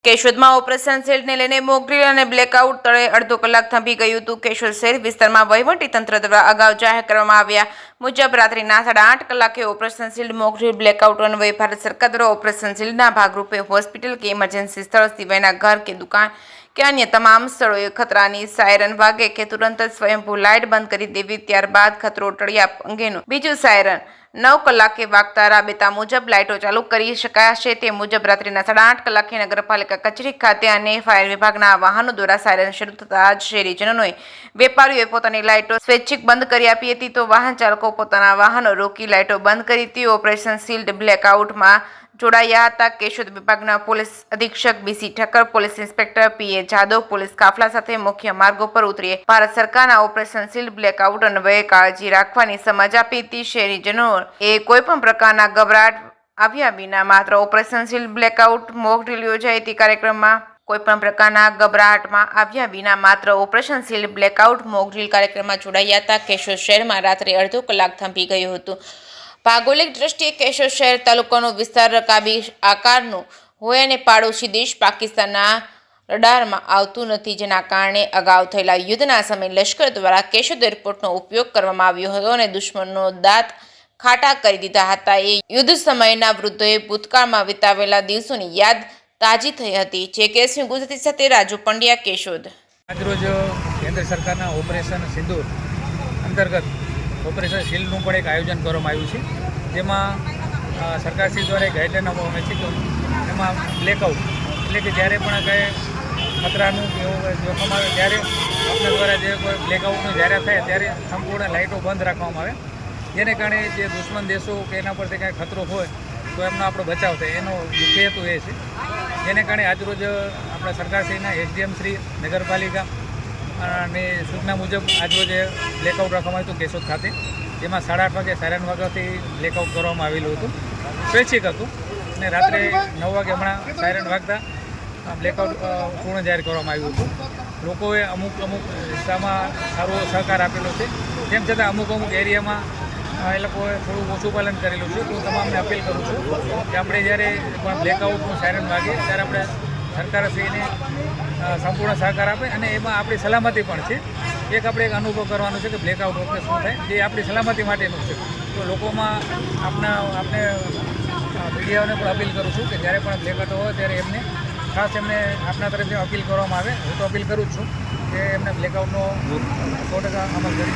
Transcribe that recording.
કેશોદમાં operation શીલ્ડને લઈને mock drill અને blackout તળે અડધો કલાક થંભી ગયું હતું। કેશોદ શહેર વિસ્તારમાં વહીવટીતંત્ર દ્વારા અગાઉ જાહેર કરવામાં આવ્યા મુજબ રાત્રિના 8:30 કલાકે ઓપરેશન શીલ્ડ મોકડ્રીલ બ્લેકઆઉટ અન્વયે ભારત સરકાર દ્વારા ઓપરેશન શીલ્ડના ભાગરૂપે હોસ્પિટલ કે ઇમરજન્સી સ્થળ સિવાયના ઘર કે દુકાન કે અન્ય તમામ સ્થળોએ ખતરાની સાયરન વાગે કે તુરંત જ સ્વયંભૂ લાઇટ બંધ કરી દેવી, ત્યારબાદ ખતરો ટળ્યા અંગેનું બીજું સાયરન 9 કલાકે વાગતા રાબેતા મુજબ લાઇટો ચાલુ કરી શકાશે। તે મુજબ રાત્રિના 8:30 કલાકે નગરપાલિકા કચેરી ખાતે અને ફાયર વિભાગના વાહનો દ્વારા સાયરન શરૂ થતાં જ શહેરીજનોએ વેપારીઓએ પોતાની લાઇટો સ્વૈચ્છિક બંધ કરી આપી હતી, તો વાહન ચાલકો પોતાના વાહનો રોકી લાઇટો બંધ કરી હતી। ઓપરેશન શીલ્ડ બ્લેકઆઉટમાં જોડાયા હતા કેશોદ વિભાગના પોલીસ અધિક્ષક BC Thakkar, police inspector PA Jadav police કાફલા સાથે મુખ્ય માર્ગો પર ઉતરી ભારત સરકારના ઓપરેશન શીલ્ડ બ્લેકઆઉટ અન્વયે કાળજી રાખવાની સમજ આપી હતી। શહેરીજનોએ કોઈ પણ પ્રકારના ગભરાટ આવ્યા વિના માત્ર operation shield blackout mock drill યોજાઈ હતી। કાર્યક્રમમાં કોઈપણ પ્રકારના ગભરાટમાં આવ્યા વિના માત્ર operation shield blackout mock drill કાર્યક્રમમાં જોડાયા હતા। કેશોદ શહેરમાં રાત્રે અડધો કલાક થંભી ગયું હતું। ભૌગોલિક દ્રષ્ટિએ કેશોદ શહેર તાલુકાનો વિસ્તાર રકાબી આકારનું હોય અને પાડોશી દેશ પાકિસ્તાનના રડારમાં આવતું નથી, જેના કારણે અગાઉ થયેલા યુદ્ધના સમયે લશ્કર દ્વારા કેશોદ એરપોર્ટનો ઉપયોગ કરવામાં આવ્યો હતો અને દુશ્મનનો દાંત ખાટા કરી દીધા હતા। એ યુદ્ધ સમયના વૃદ્ધોએ ભૂતકાળમાં વિતાવેલા દિવસોની યાદ તાજી થઈ હતી। JKS ગુજરાતી સાથે રાજુ પંડ્યા, કેશોદ। આજરોજ કેન્દ્ર સરકારના ઓપરેશન સિંદૂર અંતર્ગત ઓપરેશન શીલ્ડનું પણ એક આયોજન કરવામાં આવ્યું છે, જેમાં સરકારશ્રી દ્વારા એક ગાઈડલાઈન આપવામાં આવી છે કે એમાં બ્લેકઆઉટ એટલે કે જ્યારે પણ કંઈ ખતરાનું એવું જોખમ આવે ત્યારે આપણા દ્વારા જે કોઈ બ્લેકઆઉટનું જાહેરાત થાય ત્યારે સંપૂર્ણ લાઇટો બંધ રાખવામાં આવે, જેને કારણે જે દુશ્મન દેશો કે એના પરથી કાંઈ ખતરો હોય તો એમનો આપણો બચાવ થાય, એનો મુખ્ય હેતુ એ છે। જેને કારણે આજરોજ આપણા સરકારશ્રીના SDM શ્રી નગરપાલિકા અને સૂચના મુજબ આજરોજ બ્લેકઆઉટ રાખવામાં આવ્યું હતું કેશોદ ખાતે, જેમાં 8:30 વાગે સાયરન વાગ્યાથી બ્લેકઆઉટ કરવામાં આવેલું હતું, સ્વૈચ્છિક હતું અને રાત્રે 9 વાગે હમણાં સાયરન વાગતા બ્લેકઆઉટ પૂર્ણ જાહેર કરવામાં આવ્યું હતું। લોકોએ અમુક હિસ્સામાં સારો સહકાર આપેલો છે, તેમ છતાં અમુક એરિયામાં એ લોકોએ થોડું ઓછું પાલન કરેલું છે। તો તમામને અપીલ કરું છું કે આપણે જ્યારે પણ બ્લેકઆઉટનું સાયરન વાગે ત્યારે આપણે સરકારશ્રીને સંપૂર્ણ સહકાર આપે અને એમાં આપણી સલામતી પણ છે। એક આપણે એક અનુભવ કરવાનો છે કે બ્લેકઆઉટ વખતે શું થાય, જે આપણી સલામતી માટેનું છે। તો લોકોમાં આપણે મીડિયાઓને પણ અપીલ કરું છું કે જ્યારે પણ બ્લેકઆઉટ હોય ત્યારે એમને ખાસ આપણા તરફથી અપીલ કરવામાં આવે। હું તો અપીલ કરું જ છું કે એમને બ્લેકઆઉટનો 100% અમલ કરી